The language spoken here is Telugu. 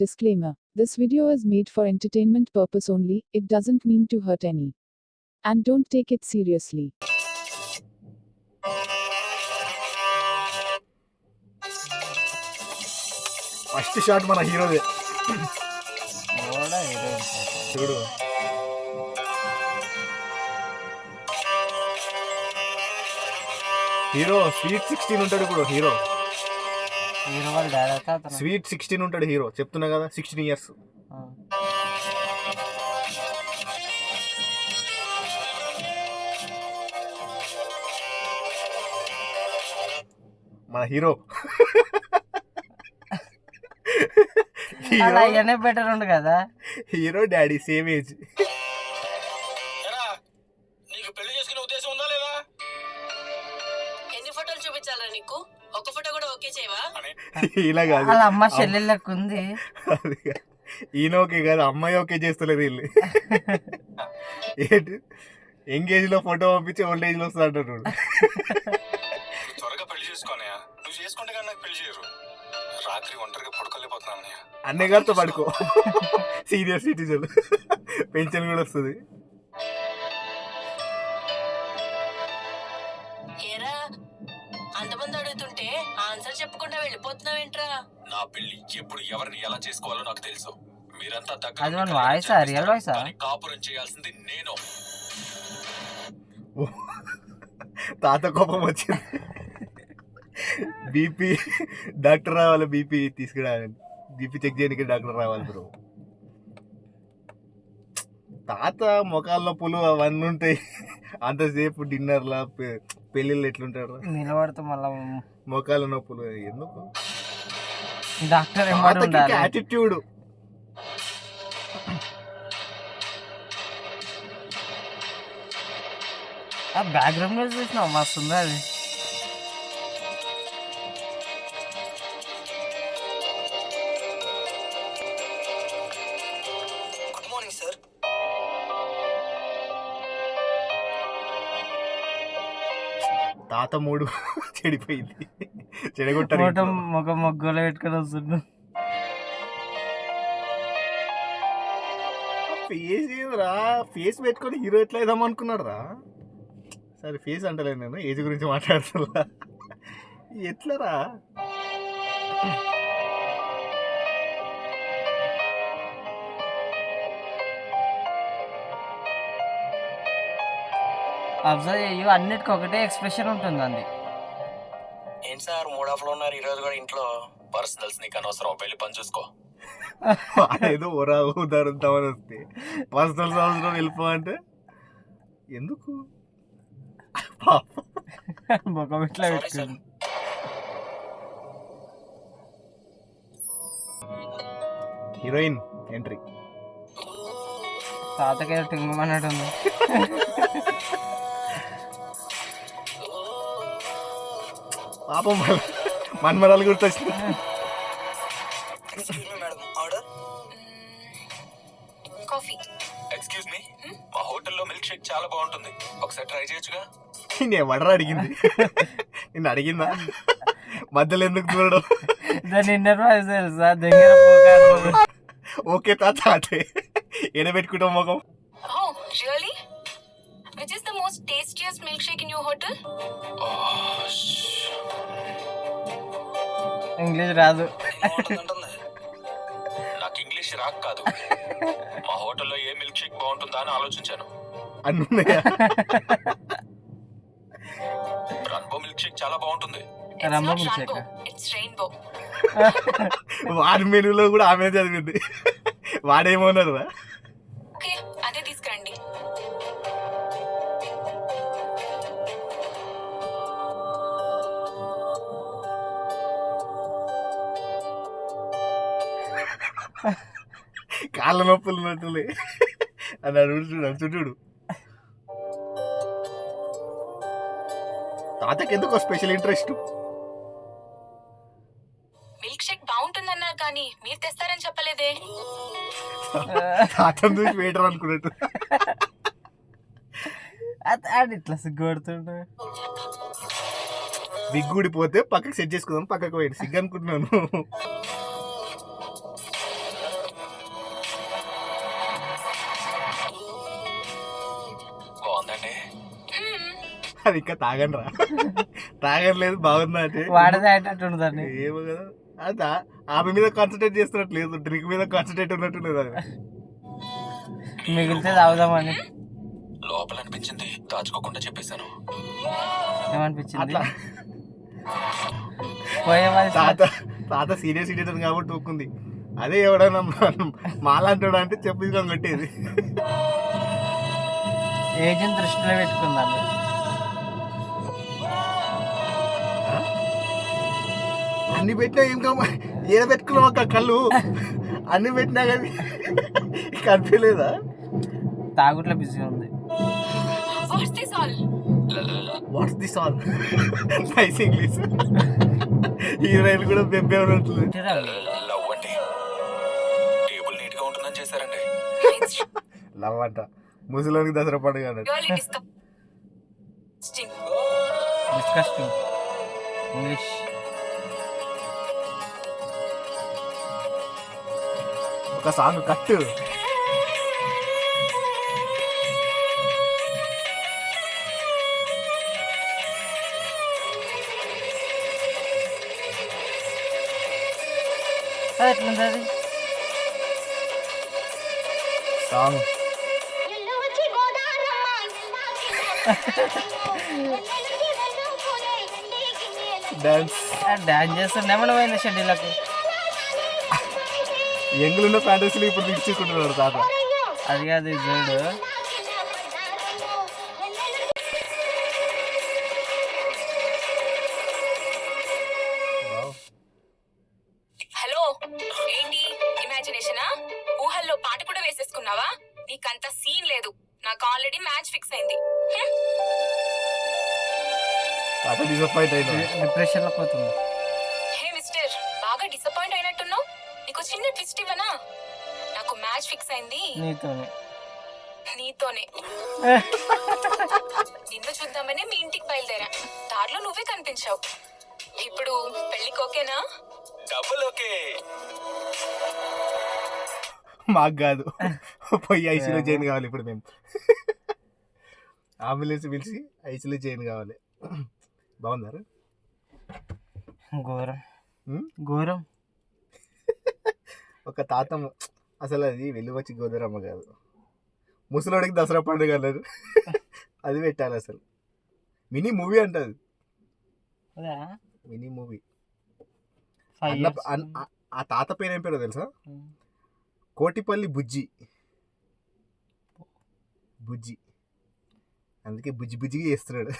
Disclaimer. This video is made for entertainment purpose only, it doesn't mean to hurt any. And don't take it seriously. First shot మన హీరోదే చూడు. హీరో స్వీట్ 16 ఉంటాడు ఇప్పుడు. హీరో స్వీట్ 16 ఉంటాడు హీరో. చెప్తున్నా కదా 16 years. మన హీరో బెటర్ ఉండు కదా. Hero daddy same age. నీకు పెళ్లి చేసుకునే ఉద్దేశం ఉందా లేదా? ఎన్ని ఫోటోలు చూపించాలా నీకు? ఒక ఫోటో కూడా ఓకే చేయవా? ఇలా కాదు, వాళ్ళ అమ్మ చెల్లెళ్ళకు ఉంది. ఈయన ఓకే కాదు, అమ్మాయి ఓకే చేస్తలేదు వీళ్ళు. ఏంటి ఎంగేజ్ లో ఫోటో పంపించి ఓల్డ్ ఏజ్ లో వస్తా అంటారు. త్వరగా పెళ్లి చేసుకోనే. నువ్వు చేసుకుంటే కానీ నాకు పెళ్లి చేయరు. రాత్రి ఒంటరిగా పడుకోలేకపోతున్నాను. అన్నయ్య గారితో పడుకో. సీనియర్ సిటిజన్ పెన్షన్ కూడా వస్తుంది. అంతమంది అడుగుతుంటే ఆన్సర్ చెప్పకుండా వెళ్ళిపోతున్నావేంట్రా? నా పెళ్లి ఎప్పుడు ఎవరిని ఎలా చేసుకోవాలో నాకు తెలుసు. మీరంతా కాపురం చేయాల్సింది నేను. తాత కోపం వచ్చింది. బీపీ డాక్టర్ రావాలి, బీపీ తీసుకురావాలి, బీపీ చెక్ చేయడానికి డాక్టర్ రావాలి బ్రో. తాత మొఖాల నొప్పులు అవన్నీ ఉంటాయి. అంతసేపు డిన్నర్లా పెళ్ళిళ్ళు ఎట్లుంటారు నిలబడితే మళ్ళా మొఖాల నొప్పులు ఎందుకు? Doctor attitude. బ్యాక్గ్రౌండ్ లో చూసినావు మస్తు ఉంది అది. Good morning sir. తాత మూడు చెడిపోయింది. చెడగొట్టారు. ముఖం మొగ్గలో పెట్టుకొని వస్తున్నాడు. ఫేస్ ఏదిరా, ఫేస్ పెట్టుకొని హీరో ఎట్లా వేద్దాం అనుకున్నాడు రా. సరే ఫేస్ అంటలేదు, నేను ఏజ్ గురించి మాట్లాడుతున్నా. ఎట్లరా అబ్జర్వ్ చేయు, అన్నిటికీ ఒకటే ఎక్స్ప్రెషన్ ఉంటుంది అంది. ఏంటి సార్ మూడ్ ఆఫ్ లో ఉన్నారు ఈరోజు కూడా? ఇంట్లో పర్సనల్స్ నీకు అనవసరం, వెళ్ళి పని చూసుకో. ఏదో ఓరా ఉదారుద్దామని వస్తే పర్సనల్ అవసరం వెళ్ళిపో అంటే ఎందుకు? ముఖం ఇట్లా పెట్టుకుంది. Heroine entry. తాతకే టింగమన్నట్టు ఉంది. పాపం మన్మరాలు గుర్తొచ్చింది. ఎక్స్క్యూజ్ మీ, మా హోటల్లో మిల్క్ షేక్ చాలా బాగుంటుంది, ఒకసారి ట్రై చేయొచ్చుగా? నేను వడరా అడిగింది, నిన్ను అడిగిందా? మధ్యలో ఎందుకు చూడడం? దాని ఇన్నర్ వాయిస్ తెలుసా? దగ్గర ఓకే తాత అంటే ఎడబెట్టుకుంటాం మొఖం. Oh, really? Which is the most tastiest milkshake in your hotel? English రాదు. నాకు ఇంగ్లీష్ రాక్ కాదు, మా హోటల్లో ఏ మిల్క్ షేక్ బాగుంటుందా అని ఆలోచించాను. అన్నున్నాయా? రన్బో మిల్క్ షేక్ చాలా బాగుంటుంది. It's Rambo not milkshake. Rambo, it's Rainbow. వాడి మెనూలో కూడా ఆమె చదివింది. వాడేమోన్నారు రా. Okay, అదే తీసుకురండి. కాళ్ళ నొప్పులు ఉన్నట్టులే అని అడుగుడు చూడు. తాతకి ఎందుకో స్పెషల్ ఇంట్రెస్ట్. మిల్క్ షేక్ బాగుంటుందన్నారు కానీ మీరు తెస్తారని చెప్పలేదే. తాతను చూసి వెయిటర్ అనుకున్నట్టు. అది ఇట్లా సిగ్గుపడుతుండే. విగ్గుడిపోతే పక్కకి సెట్ చేసుకుందాం, పక్కకు పోయింది. సిగ్గు అనుకుంటున్నాను. బాగుందండి. అది ఇంకా తాగనరా తాగలేదు బాగుందా అంటే వాడదే అయ్యేటట్టుండదండి. ఏమో కదా అదా ఆమె మీద కాన్సన్ట్రేట్ చేస్తున్నట్టు లేదు, డ్రింక్ మీద కాన్సన్ట్రేట్ ఉన్నట్టున్నది అది. మిగిలితే తాగుదామని. లోపల అనిపించింది, దాచుకోకుండా చెప్పేశాను. ఏమనిపించింది? అట్లా పోయే వయసులో తాత సీరియస్ సీరియస్ కాబట్టి ఊకుంది. అదే ఎవడన్నా మాలాంటాడు అంటే చెప్పి కొట్టేది. ఏజ్ని దృష్టిలో పెట్టుకుందాం. అన్ని పెట్టినా ఏం కమ్మా ఏడ పెట్టుకున్నావు అక్క కళ్ళు అన్ని పెట్టినా కానీ కనిపించలేదా? తాగుట్లో బిజీగా ఉంది. What's this all? What's this all? Nice English. Heroine కూడా బెబ్బే ఉన్నట్లేదు. లవ్ అండి. టేబుల్ నీట్ గా ఉంటుందని చేశారండి. లవ్ అంట ముసలోనికి దసరా పండుగ అన్నట్టు. Really disgusting. Disgusting English. ఒక సాంగ్ కట్టు. అది ఎట్లుంది అది? సాంగ్ డాన్స్ డాన్స్ చేస్తుండే ఏమన్నా పోయింది షెడ్యూల్కి. ఎంగులున్న ఫ్యాంటసీలు ఇప్పుడు తీసుకుంటున్నాడు తాత. అది కాదు ఇది చూడు. హలో, ఏంటి ఇమాజినేషనా? ఊహల్లో పాట కూడా వేసేసుకున్నావా? నీకంత సీన్ లేదు, నాకు ఆల్రెడీ మ్యాచ్ ఫిక్స్ అయింది. తాత డిసప్పాయింట్ అయినా. డిప్రెషన్లో పోతుంది. హే మిస్టర్, బాగా డిసప్పాయింట్ అయినట్టున్నావు. నీకు చిన్న ట్విస్ట్ ఇవ్వనా? నాకు మ్యాచ్ ఫిక్స్ అయింది నీతోనే. నీతోనే. నిన్ను చూద్దామని మీ ఇంటికి బయలుదేరా. దారిలో నువ్వే కనిపించావు. ఇప్పుడు పెళ్ళికి ఓకేనా? Double okay. మాకు కాదు, పోయి ఐసీలో జాయిన్ కావాలి ఇప్పుడు మేము. అంబులెన్స్ పిలిచి ఐసీలో జాయిన్ కావాలి. బాగుందారు? ఘోరం ఘోరం. ఒక తాతమ్మ అసలు అది వెలువచ్చి గోదరమ్మ కాదు, ముసలోడికి దసరా పండుగ అన్నారు. అది పెట్టాలి అసలు. మినీ మూవీ అంటది, మినీ మూవీ. ఆ తాత పేరు ఏం పేరో తెలుసా? కోటిపల్లి బుజ్జి. బుజ్జి అందుకే బుజ్జి బుజ్జిగా చేస్తున్నాడు.